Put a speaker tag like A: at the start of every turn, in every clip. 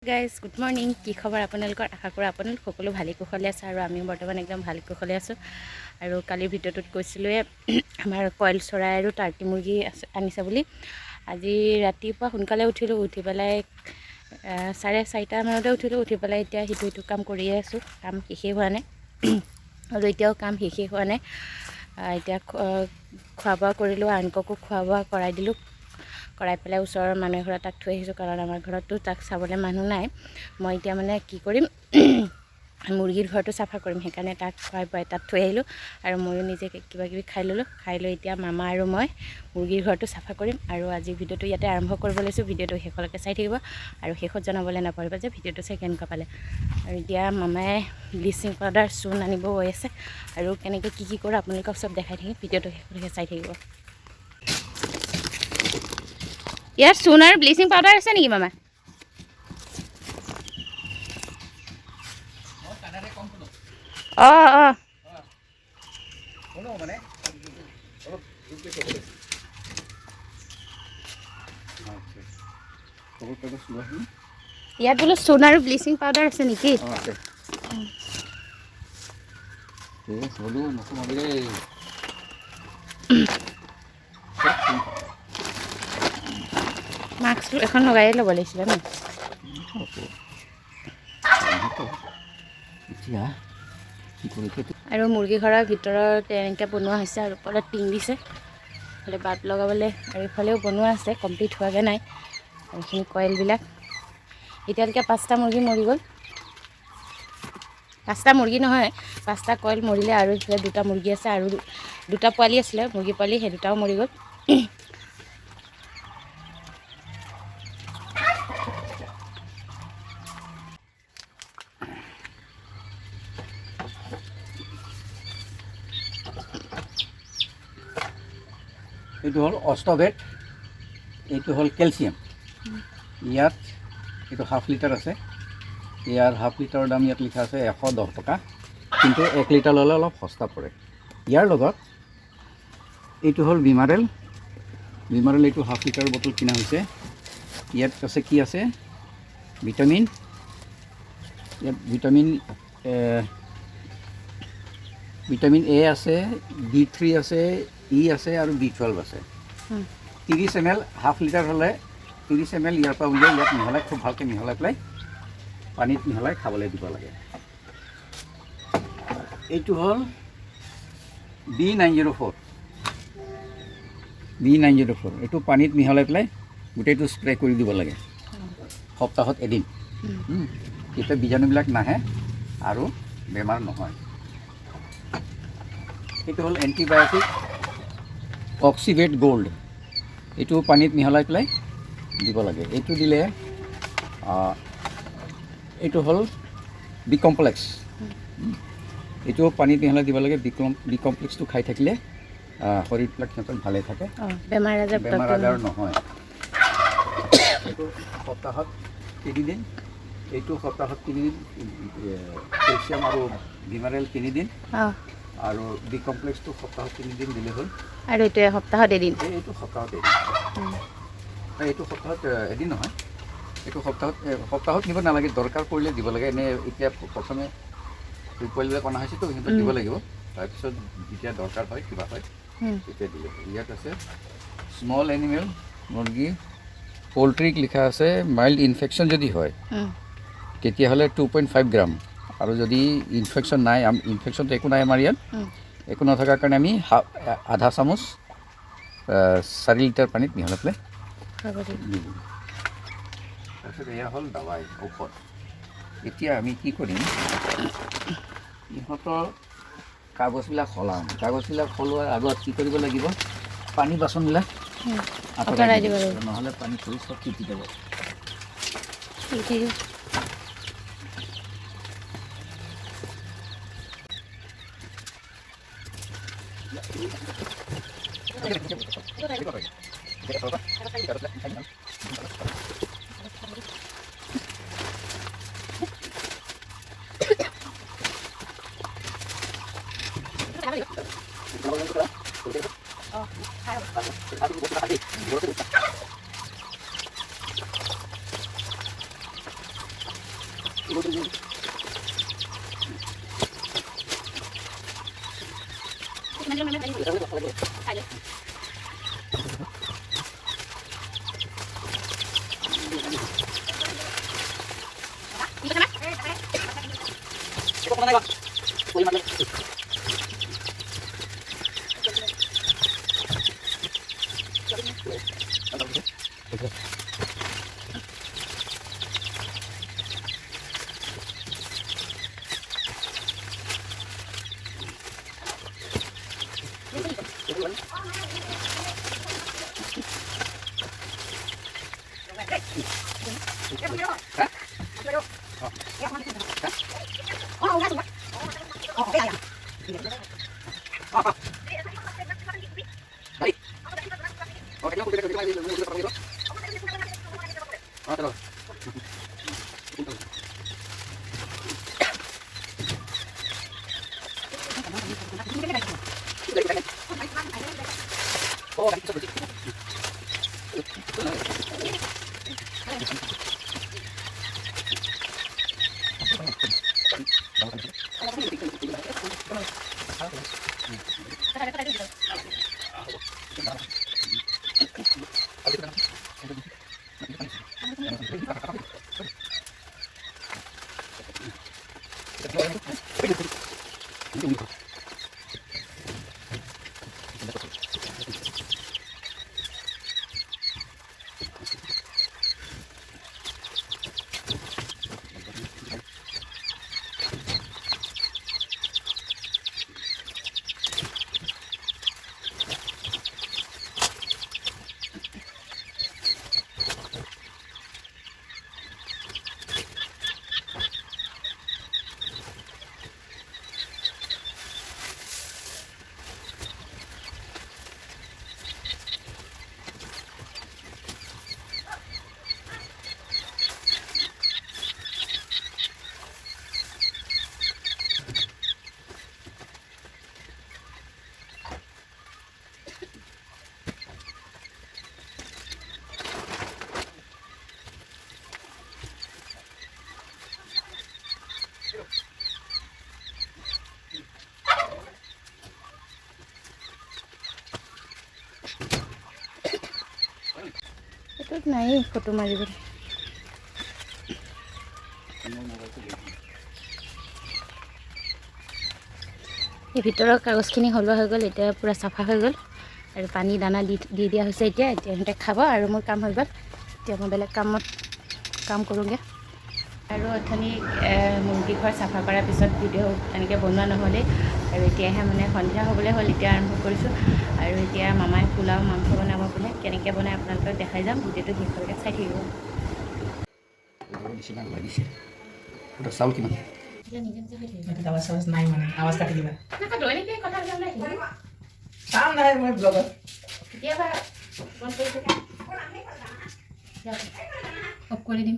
A: Guys good morning. কি খবৰ আপোনালোকৰ? আশা কৰোঁ আপোনালোক সকলো ভালে কুশলে আছে আৰু আমি বৰ্তমান একদম ভালে কুশলে আছোঁ। আৰু কালিৰ ভিডিঅ'টোত কৈছিলোঁৱে আমাৰ কইল চৰাই আৰু টাৰ্কি মুৰ্গী আনিছে বুলি। আজি ৰাতিপুৱা সোনকালে উঠিলোঁ, উঠি পেলাই 4:30 মানতে উঠিলোঁ। উঠি পেলাই এতিয়া সিটো কাম কৰিয়ে আছোঁ। কাম শেষেই হোৱা নাই আৰু এতিয়াও কাম শেষেই হোৱা নাই। এতিয়া খোৱা বোৱা কৰিলোঁ, আনককো খোৱা বোৱা কৰাই দিলোঁ। কৰাই পেলাই ওচৰৰ মানুহ এঘৰত তাক থৈ আহিছোঁ, কাৰণ আমাৰ ঘৰততো তাক চাবলৈ মানুহ নাই। মই এতিয়া মানে কি কৰিম, মুৰ্গীৰ ঘৰটো চাফা কৰিম, সেইকাৰণে তাক খুৱাই বুৱাই তাত থৈ আহিলোঁ আৰু ময়ো নিজে কিবাকিবি খাই ল'লোঁ। খাই লৈ এতিয়া মামা আৰু মই মুৰ্গীৰ ঘৰটো চাফা কৰিম আৰু আজি ভিডিঅ'টো ইয়াতে আৰম্ভ কৰিব লৈছোঁ। ভিডিঅ'টো শেষলৈকে চাই থাকিব আৰু শেষত জনাবলৈ নাপাহৰিব যে ভিডিঅ'টো চাই কেনেকুৱা পালে। আৰু এতিয়া মামাই ব্লিচিং পাউডাৰ চূণ আনিব গৈ আছে আৰু কেনেকৈ কি কৰোঁ আপোনালোকক চব দেখাই থাকিম। ভিডিঅ'টো শেষলৈকে চাই থাকিব। ইয়াত চূণ আৰু ব্লিচিং পাউডাৰ আছে নেকি মামা? অঁ অঁ ইয়াত বোলো চূণ আৰু ব্লিচিং পাউডাৰ আছে নেকি? মাস্ক এখন লগাই ল'ব লাগিছিলে ন। আৰু মুৰ্গী ঘৰৰ ভিতৰত এনেকৈ বনোৱা হৈছে আৰু ওপৰত টিং দিছে, ইফালে বাট লগাবলৈ, আৰু ইফালেও বনোৱা আছে, কমপ্লিট হোৱাগৈ নাই। আৰু এইখিনি কইলবিলাক এতিয়ালৈকে 5টা মুৰ্গী মৰি গ'ল। 5টা মুৰ্গী নহয়, 5টা কইল মৰিলে আৰু ইফালে 2টা মুৰ্গী আছে আৰু 2টা পোৱালি আছিলে মুৰ্গী পোৱালি, সেই 2টাও মৰি গ'ল।
B: এইটো হ'ল অষ্টবেট, এইটো হ'ল কেলচিয়াম। ইয়াত এইটো হাফ লিটাৰ আছে, ইয়াৰ হাফ লিটাৰৰ দাম ইয়াত লিখা আছে 110 টকা, কিন্তু 1 লিটাৰ ল'লে অলপ সস্তা পৰে। ইয়াৰ লগত এইটো হ'ল বিমাৰেল, এইটো হাফ লিটাৰৰ বটল কিনা হৈছে। ইয়াত আছে কি আছে, ভিটামিন, ইয়াত ভিটামিন এ আছে, B3 আছে, ই আছে আৰু B12 আছে। 30 ml, হাফ লিটাৰ হ'লে 30 ml ইয়াৰ পৰা উলিয়াই ইয়াত মিহলাই, খুব ভালকৈ মিহলাই পেলাই পানীত মিহলাই খাবলৈ দিব লাগে। এইটো হ'ল B904, এইটো পানীত মিহলাই পেলাই গোটেইটো স্প্ৰে কৰি দিব লাগে সপ্তাহত এদিন। তেতিয়া বীজাণুবিলাক নাহে আৰু বেমাৰ নহয়। এইটো হ'ল এণ্টিবায়'টিক অক্সিভেট গোল্ড, এইটো পানীত মিহলাই পেলাই দিব লাগে। এইটো দিলে এইটো হ'ল বিকমপ্লেক্স, এইটো পানীত মিহলাই দিব লাগে। বিকমপ্লেক্সটো খাই থাকিলে শৰীৰবিলাক সিহঁতৰ ভালে থাকে, বেমাৰ আজাৰ নহয়। এইটো সপ্তাহত 3 দিন, এইটো সপ্তাহত 3 দিন, কেলচিয়াম আৰু বিমাৰেল 3 দিন, আৰু বিকমপ্লেক্সটো সপ্তাহত 3 দিন দিলে হ'ল।
A: আৰু এইটো সপ্তাহত এদিন,
B: এইটো সপ্তাহত এদিন, এইটো সপ্তাহত এদিন নহয়, এইটো সপ্তাহত নিব নালাগে, দৰকাৰ পৰিলে দিব লাগে। এনে এতিয়া প্ৰথমে পোৱালিবিলাক অনা হৈছেতো, সিহঁতক দিব লাগিব, তাৰপিছত যেতিয়া দৰকাৰ হয় কিবা হয় তেতিয়া দিলে। ইয়াত আছে স্মল এনিমেল, মুৰ্গী, পল্ট্ৰিক লিখা আছে। মাইল্ড ইনফেকশ্যন যদি হয় তেতিয়াহ'লে 2.5 গ্ৰাম, আৰু যদি ইনফেকশ্যন নাই, ইনফেকশ্যনটো একো নাই আমাৰ ইয়াত, একো নথকাৰ কাৰণে আমি আধা চামুচ 4 লিটাৰ পানীত মিহলাই পেলাই দিওঁ। তাৰপিছত এয়া হ'ল দাৱাই, ঔষধ। এতিয়া আমি কি কৰিম, ইহঁতৰ কাগজবিলাক সলাম। কাগজবিলাক সলোৱাৰ আগত কি কৰিব লাগিব, পানী বাচনবিলাক আঁতৰাই দিব লাগিব, নহ'লে পানী পৰি চব তিতি যাব।
A: এইটোত নাই ফটো মাৰিবলৈ। এই ভিতৰৰ কাগজখিনি সলোৱা হৈ গ'ল, এতিয়া পূৰা চাফা হৈ গ'ল আৰু পানী দানা দি দিয়া হৈছে। এতিয়া সিহঁতে খাব আৰু মোৰ কাম হৈ গ'ল। এতিয়া মই বেলেগ কাম কৰোঁগৈ। আৰু অথনি মুৰ্গী ঘৰ চাফা কৰাৰ পিছত ভিডিঅ' এনেকৈ বনোৱা নহ'লেই, আৰু এতিয়াহে মানে সন্ধিয়া হ'বলৈ হ'ল, এতিয়া আৰম্ভ কৰিছোঁ। আৰু এতিয়া মামাই পোলাও মাংস বনাব বোলে, কেনেকৈ বনাই আপোনালোকক দেখাই যাম। ভিডিঅ'টো শেষলৈকে চাই থাকিব।
B: চাউল কিমান?
C: আৱাজ নাই মানে, আৱাজ কাটি দিবা। কাম নাই মই ব্লগত।
A: অফ কৰি দিম।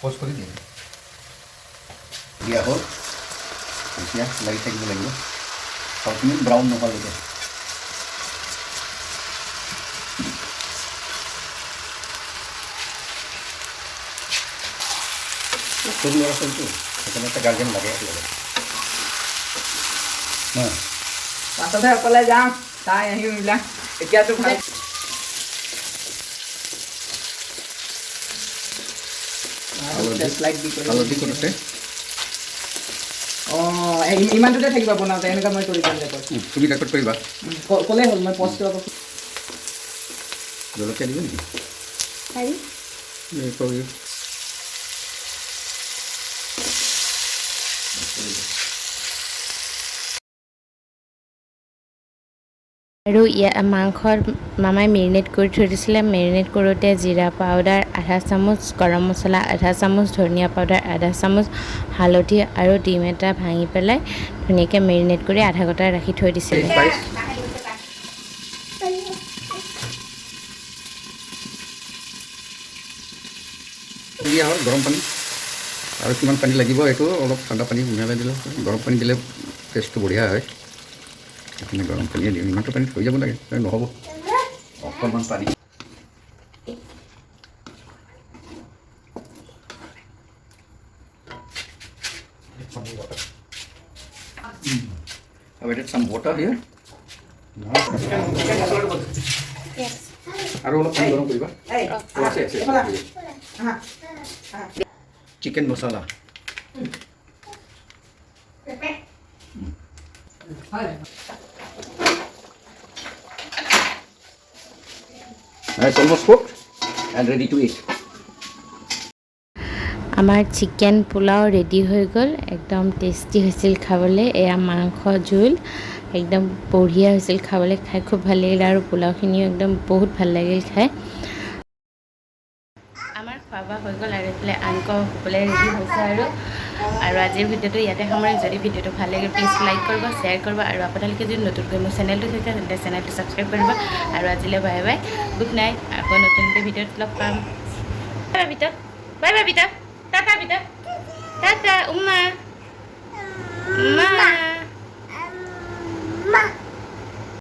B: প'জ কৰি দিয়ে দিয়া হ'ল। এতিয়া লাগি থাকিব লাগিব চাউলখিনি ব্ৰাউন নোহোৱালৈকে। সৰু ল'ৰা ছোৱালীটো সেইকাৰণে এটা গাৰ্জেন লাগে
C: পাছতহে অকলে যাম, চাই আহিম এইবিলাক। এতিয়াতো ভাল
B: হালধি কৰোঁতে
C: ইমানটোতে থাকিবা বনাওঁতে, এনেকুৱা মই কৰি দিম ৰেকৰ্ড।
B: তুমি ৰেকৰ্ড কৰিবা।
C: ক'লেই হ'ল, মই পষ্টটো আকৌ
B: জলকীয়া দিব নেকি?
A: আৰু মাংসত মামাই মেৰিনেট কৰি থৈ দিছিলে। মেৰিনেট কৰোঁতে জিৰা পাউডাৰ আধা চামুচ, গৰম মছলা আধা চামুচ, ধনিয়া পাউডাৰ আধা চামুচ, হালধি আৰু ডিম এটা ভাঙি পেলাই ধুনীয়াকৈ মেৰিনেট কৰি আধা ঘণ্টা ৰাখি থৈ দিছিলে।
B: দিয়া হ'ল গৰম পানী। আৰু কিমান পানী লাগিব এইটো অলপ ঠাণ্ডা পানী মিহলাই দিলে গৰম পানী দিলে টেষ্টটো বঢ়িয়া হয় সেইখিনি গৰম পানীয়ে দিওঁ ইমানটো পানীত হৈ যাব লাগে নহ'ব অকণমান পানী I've added some water here.
A: Yes.
B: আৰু অলপ পানী গৰম কৰিবা আছে চিকেন মছলা It's almost cooked and ready to eat.
A: আমাৰ চিকেন পোলাও ৰেডি হৈ গ'ল একদম টেষ্টি হৈছিল খাবলৈ এয়া মাংস জোল একদম বঢ়িয়া হৈছিল খাবলৈ খাই খুব ভাল লাগিল আৰু পোলাওখিনিও একদম বহুত ভাল লাগিল খাই আমাৰ খোৱা বোৱা হৈ গ'ল আৰু এইফালে আংক শুবলৈ ৰেডি হৈছে আৰু আজিৰ ভিডিঅ'টো ইয়াতে সামৰিম যদি ভিডিঅ'টো ভাল লাগে প্লিজ লাইক কৰিব শ্বেয়াৰ কৰিব আৰু আপোনালোকে যদি নতুনকৈ মোৰ চেনেলটো চাইছে তেন্তে চেনেলটো ছাবস্ক্ৰাইব কৰিব আৰু আজিলৈ বাই বাই গুড নাইট আকৌ নতুনকৈ ভিডিঅ'ত লগ পাম বাই বাই ভিতৰত বাই বাই ভিতৰত টাটা ভিতৰত টাটা উম্মা